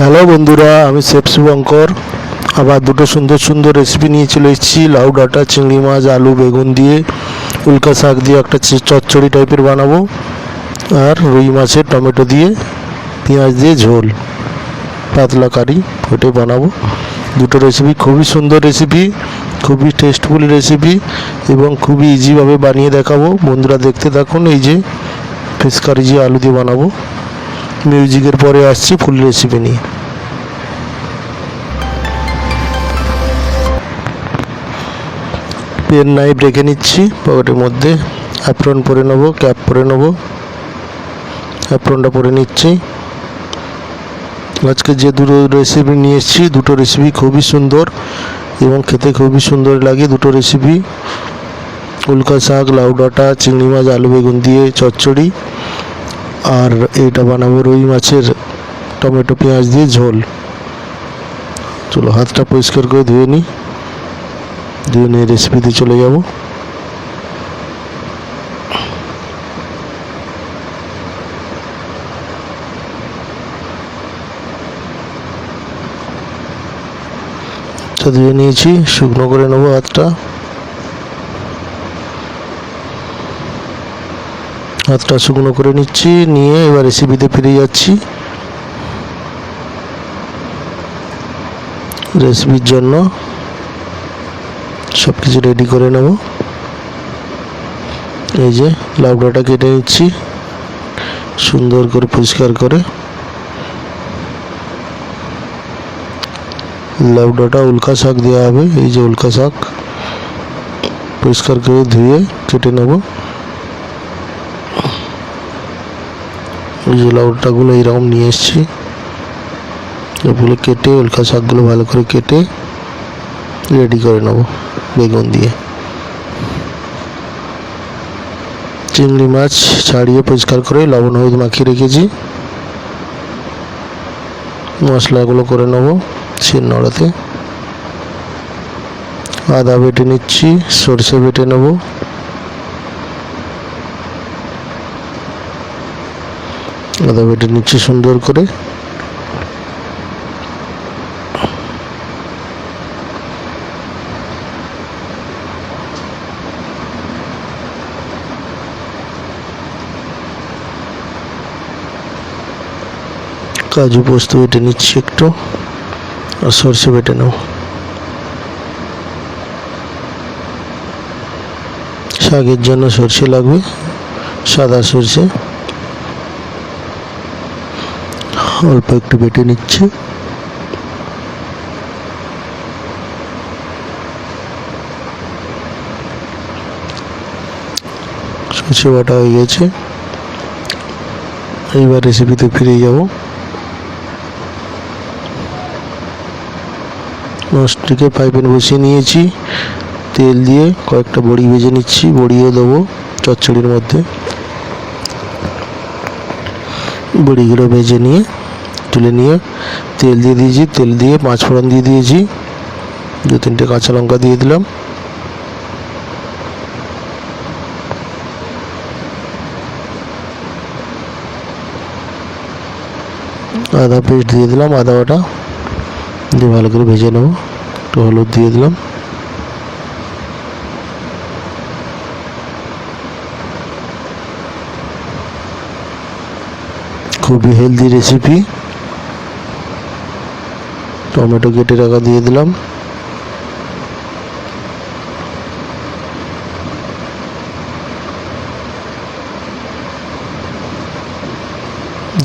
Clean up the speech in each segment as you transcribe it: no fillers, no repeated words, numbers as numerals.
Hello বন্ধুরা, আমি chef Shubhankar. আবার দুটো সুন্দর সুন্দর রেসিপি নিয়ে চলে এসেছি। লাউ ডাঁটা, চিংড়ি মাছ, আলু বেগুন দিয়ে, উল্কা শাক দিয়ে একটা চচ্চড়ি টাইপের বানাবো, আর রুই মাছের টমেটো দিয়ে পেঁয়াজ দিয়ে ঝোল পাতলা কারি, ওটাই বানাবো। দুটো রেসিপি খুবই সুন্দর রেসিপি, খুবই টেস্টফুল রেসিপি এবং খুবই ইজিভাবে বানিয়ে দেখাবো। বন্ধুরা দেখতে থাকুন। এই যে ফিশ কারি যে আলু দিয়ে বানাবো। মিউজিকের পরে আসছি ফুল রেসিপি নিয়ে। পেন নাইফ রেখে নিচ্ছি পকেটের মধ্যে। অ্যাপ্রন পরে নেবো, ক্যাপ পরে নেবো। অ্যাপ্রনটা পরে নিচ্ছি। আজকে যে দুটো রেসিপি নিয়ে এসেছি, দুটো রেসিপি খুবই সুন্দর এবং খেতে খুবই সুন্দর লাগে। দুটো রেসিপি উল্কা শাক, লাউ ডাঁটা, চিংড়ি মাছ, আলু বেগুন দিয়ে চচ্চড়ি, আর এইটা বানাবো রুই মাছের টমেটো পেঁয়াজ দিয়ে ঝোল। চলো হাতটা পরিষ্কার করে ধুয়ে নিই, ধুয়ে নিয়ে রেসিপিতে চলে যাব। ধুয়ে নিয়েছি, শুকনো করে নেবো হাতটা। হাতটা শুকনো করে নিচ্ছি, নিয়ে এবার রেসিপিতে ফিরে যাচ্ছি। রেসিপির জন্য সব কিছু রেডি করে নেব। এই যে লাউ ডাঁটা কেটে নিচ্ছি সুন্দর করে পরিষ্কার করে। লাউ ডাঁটা উল্কা শাক দেওয়া হবে। এই যে উল্কা শাক পরিষ্কার করে ধুয়ে কেটে নেব। এই যে লাউ ডাঁটাগুলো এইরকম নিয়ে এসেছি, এগুলো কেটে উল্কা শাকগুলো ভালো করে কেটে রেডি করে নেব বেগুন দিয়ে। চিংড়ি মাছ ছাড়িয়ে পরিষ্কার করে লবণ হলুদ মাখিয়ে রেখেছি। মশলাগুলো করে নেব শিলনোড়াতে। আদা বেটে নিচ্ছি, সরষে বেটে নেব। আদা বেটে নিচ্ছি সুন্দর করে। কাজু পোস্ত বেটে নিচ্ছি একটু, আর সরষে বেটে নেব। শাকের জন্য সরষে লাগবে, সাদা সরষে অল্প একটু বেটে নিচ্ছি। সরষে বাটা হয়ে গেছে। এইবার রেসিপিতে ফিরে যাব। ননস্টিকের ফ্রাই প্যান বসিয়ে নিয়েছি, তেল দিয়ে কয়েকটা বড়ি ভেজে নিচ্ছি। বড়িও দেবো চচ্চড়ির মধ্যে। বড়িগুলো ভেজে নিয়ে তুলে নিয়ে তেল দিয়ে দিয়েছি, তেল দিয়ে পাঁচ ফোড়ন দিয়ে দিয়েছি, দু তিনটে কাঁচা লঙ্কা দিয়ে দিলাম। আদা পেস্ট দিয়ে দিলাম, আদা বাটা দিয়ে ভালো করে ভেজে নেব। একটু হলুদ দিয়ে দিলাম। খুবই হেলদি রেসিপি। টমেটো কেটে রাখা দিয়ে দিলাম।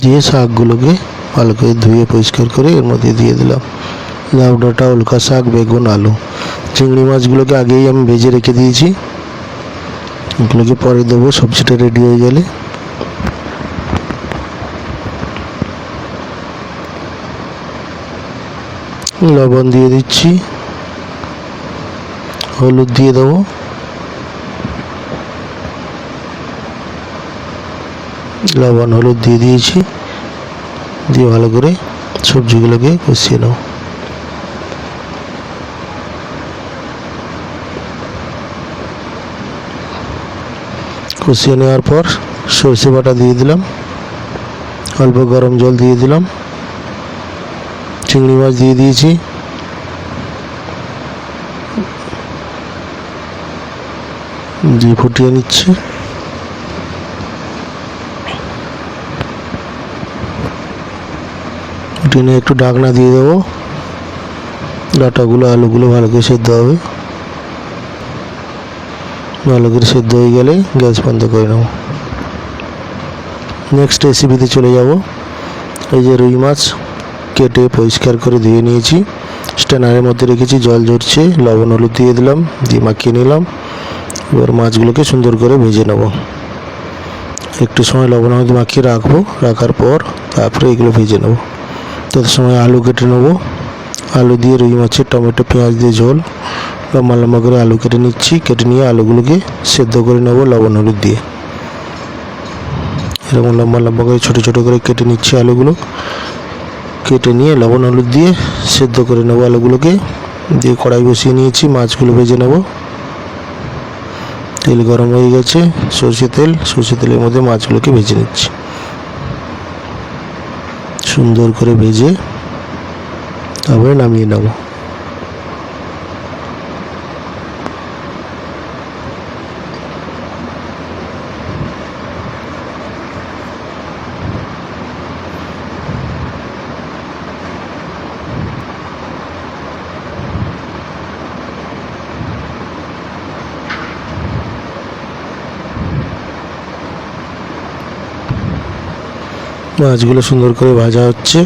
দিয়ে শাকগুলোকে ভালো করে ধুয়ে পরিষ্কার করে এর মধ্যে দিয়ে দিলাম। লাউ ডাঁটা, উল্কা শাক, বেগুন, আলু। চিংড়ি মাছগুলোকে আগেই আমি ভেজে রেখে দিয়েছি, এগুলোকে পরে দেবো সবজিটা রেডি হয়ে গেলে। লবণ দিয়ে দিচ্ছি, হলুদ দিয়ে দেবো, লবণ হলুদ দিয়ে দিয়েছি। দিয়ে ভালো করে সবজিগুলোকে কষিয়ে নেব। কষিয়ে নেওয়ার পর সরষে বাটা দিয়ে দিলাম, অল্প গরম জল দিয়ে দিলাম। চিংড়ি মাছ দিয়ে দিয়েছি, দিয়ে ফুটিয়ে নিচ্ছি। ফুটিয়ে নিয়ে একটু ঢাকনা দিয়ে দেবো, ডাঁটাগুলো আলুগুলো ভালো করে সেদ্ধ হবে। ভালো করে সেদ্ধ হয়ে গেলে গ্যাস বন্ধ করে নেব। নেক্সট রেসিপিতে চলে যাব। এই যে রুই মাছ কেটে পরিষ্কার করে ধুয়ে নিয়েছি, স্ট্যানারের মধ্যে রেখেছি, জল ঝরছে, লবণ হলুদ দিয়ে দিলাম, দিয়ে মাখিয়ে নিলাম। এবার মাছগুলোকে সুন্দর করে ভেজে নেব। একটু সময় লবণ হলুদ মাখিয়ে রাখবো, রাখার পর তারপরে এগুলো ভেজে নেব। তত সময় আলু কেটে নেব। আলু দিয়ে রুই মাছের টমেটো পেঁয়াজ দিয়ে ঝোল, লম্বা লম্বা করে আলু কেটে নিচ্ছি। কেটে নিয়ে আলুগুলোকে সেদ্ধ করে নেব লবণ হলুদ দিয়ে। এরকম লম্বা লম্বা করে ছোটো ছোটো করে কেটে নিচ্ছি আলুগুলো। কেটে নিয়ে লবণ হলুদ দিয়ে সেদ্ধ করে নেব আলুগুলোকে। দিয়ে কড়াই বসিয়ে নিয়েছি, মাছগুলো ভেজে নেব। তেল গরম হয়ে গেছে, সরষে তেলের মধ্যে মাছগুলোকে ভেজে নিচ্ছি। সুন্দর করে ভেজে তারপরে নামিয়ে নেব। মাছগুলো সুন্দর করে ভাজা হচ্ছে।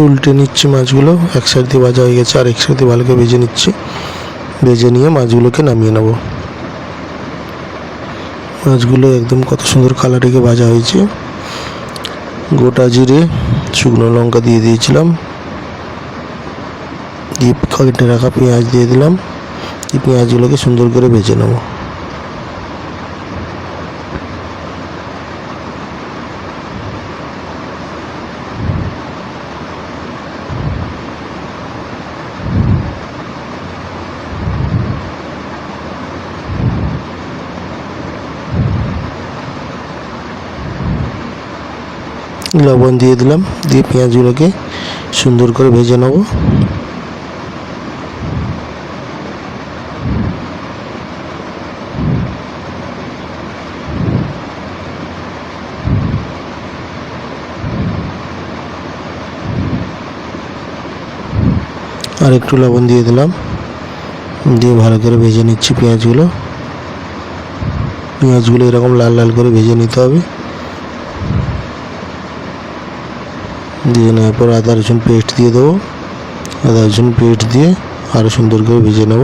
উল্টে নিচ্ছি মাছগুলো, এক সাইড দিয়ে ভাজা হয়ে গেছে, আর এক সাইড দিয়ে ভালো করে ভেজে নিচ্ছি। ভেজে নিয়ে মাছগুলোকে নামিয়ে নেব। মাছগুলো একদম কত সুন্দর কালারিকে ভাজা হয়েছে। গোটা জিরে শুকনো লঙ্কা দিয়ে দিয়েছিলাম, দিয়ে কেটে রাখা পেঁয়াজ দিয়ে দিলাম। এই পেঁয়াজগুলোকে সুন্দর করে ভেজে নেব। লবণ দিয়ে দিলাম, দিয়ে পেঁয়াজগুলোকে সুন্দর করে ভেজে নেব। আর একটু লবণ দিয়ে দিলাম, দিয়ে ভালো করে ভেজে নিচ্ছি পেঁয়াজগুলো। এরকম লাল লাল করে ভেজে নিতে হবে। দিয়ে নেওয়ার পর আদা রসুন পেস্ট দিয়ে দেবো। আদা রসুন পেস্ট দিয়ে আরও সুন্দর করে ভেজে নেব।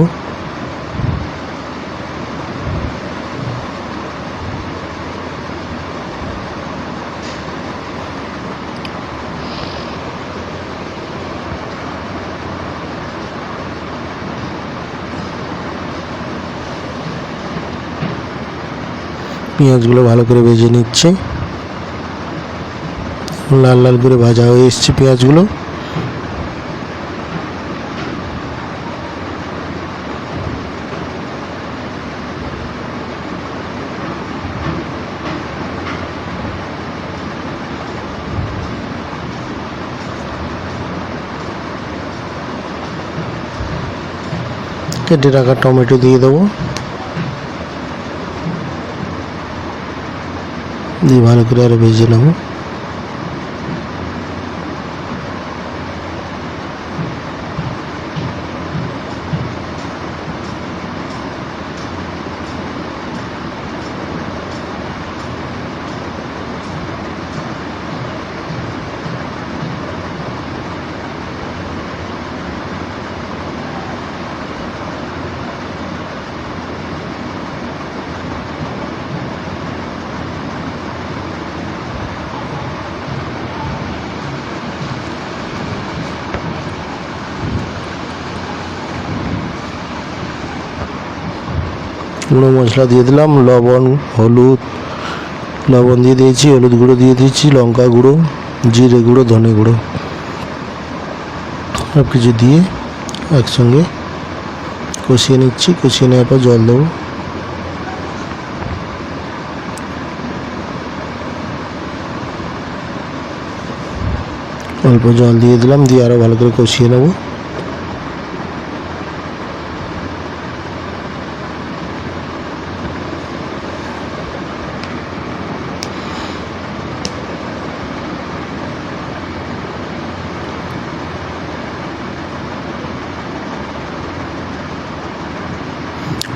পেঁয়াজগুলো ভালো করে ভেজে নিচ্ছে, লাল লাল করে ভাজা হয়ে এসছে পেঁয়াজগুলো। কেটে রাখা টমেটো দিয়ে দেবো, দিয়ে ভালো করে আরও ভেজে নেব। গুঁড়ো মশলা দিয়ে দিলাম, লবণ দিয়ে দিয়েছি, হলুদ গুঁড়ো দিয়ে দিয়েছি, লঙ্কা গুঁড়ো, জিরে গুঁড়ো, ধনে গুঁড়ো, সব কিছু দিয়ে একসঙ্গে কষিয়ে নিচ্ছি। কষিয়ে নেওয়ার পর জল দেবো। অল্প জল দিয়ে দিলাম, দিয়ে আরও ভালো করে কষিয়ে নেব।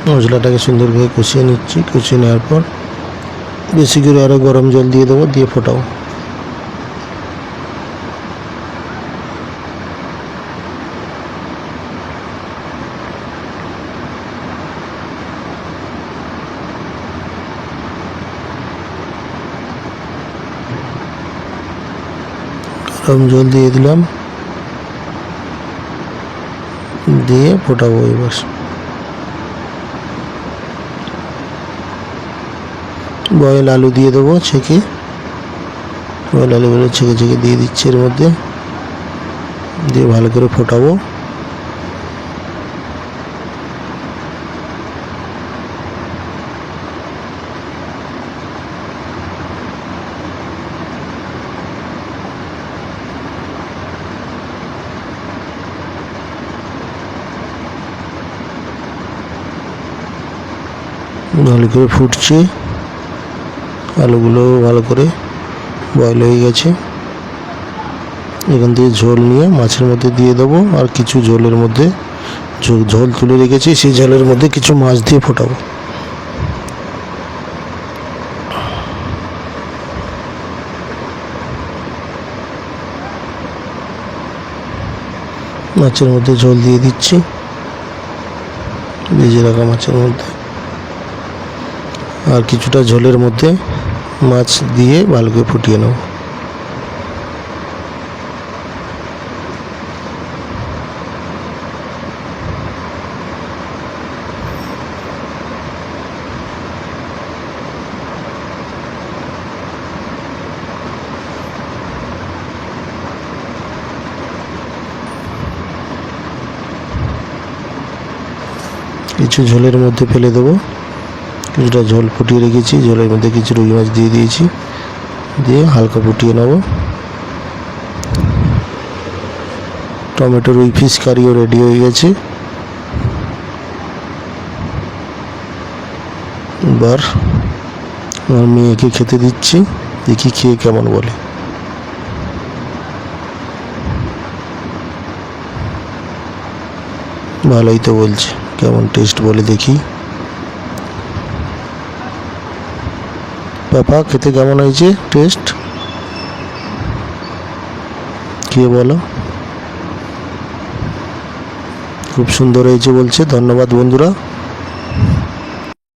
মশলাটাকে সুন্দর করে কষিয়ে নিচ্ছি। কষিয়ে নেওয়ার পর বেশি করে আরও গরম জল দিয়ে দেবো, দিয়ে ফোটাবো। গরম জল দিয়ে দিলাম, দিয়ে ফোটাবো। এবার বয়েল আলু দিয়ে দেবো ছেঁকে। বয়েল আলুগুলো ছেঁকে ছেঁকে দিয়ে দিচ্ছি এর মধ্যে, দিয়ে ভালো করে ফোটাবো। ভালো করে ফুটছে, আলুগুলো ভালো করে বয়েল হয়ে গেছে। এখান থেকে ঝোল নিয়ে মাছের মধ্যে দিয়ে দেবো, আর কিছু ঝোলের মধ্যে ঝোল তুলে রেখেছি, সেই ঝোলের মধ্যে কিছু মাছ দিয়ে ফোটাবো। মাছের মধ্যে ঝোল দিয়ে দিচ্ছি, ভেজে রাখা মাছের মধ্যে, আর কিছুটা ঝোলের মধ্যে মাছ দিয়ে ভালো করে ফুটিয়ে নেব। কিছু ঝোলের মধ্যে ফেলে দেবো, কিছুটা ঝোল ফুটিয়ে রেখেছি, ঝোলের মধ্যে কিছু রুই মাছ দিয়ে দিয়েছি, দিয়ে হালকা ফুটিয়ে নেব। টমেটো রুই ফিশ কারিও রেডি হয়ে গেছে। এবার আমার মেয়েকে খেতে দিচ্ছি, দেখি খেয়ে কেমন বলে। ভালোই তো বলছে, কেমন টেস্ট বলে দেখি। পাপা খেতে কেমন হয়েছে টেস্ট, খেয়ে বলো। খুব সুন্দর হয়েছে বলছে। ধন্যবাদ বন্ধুরা।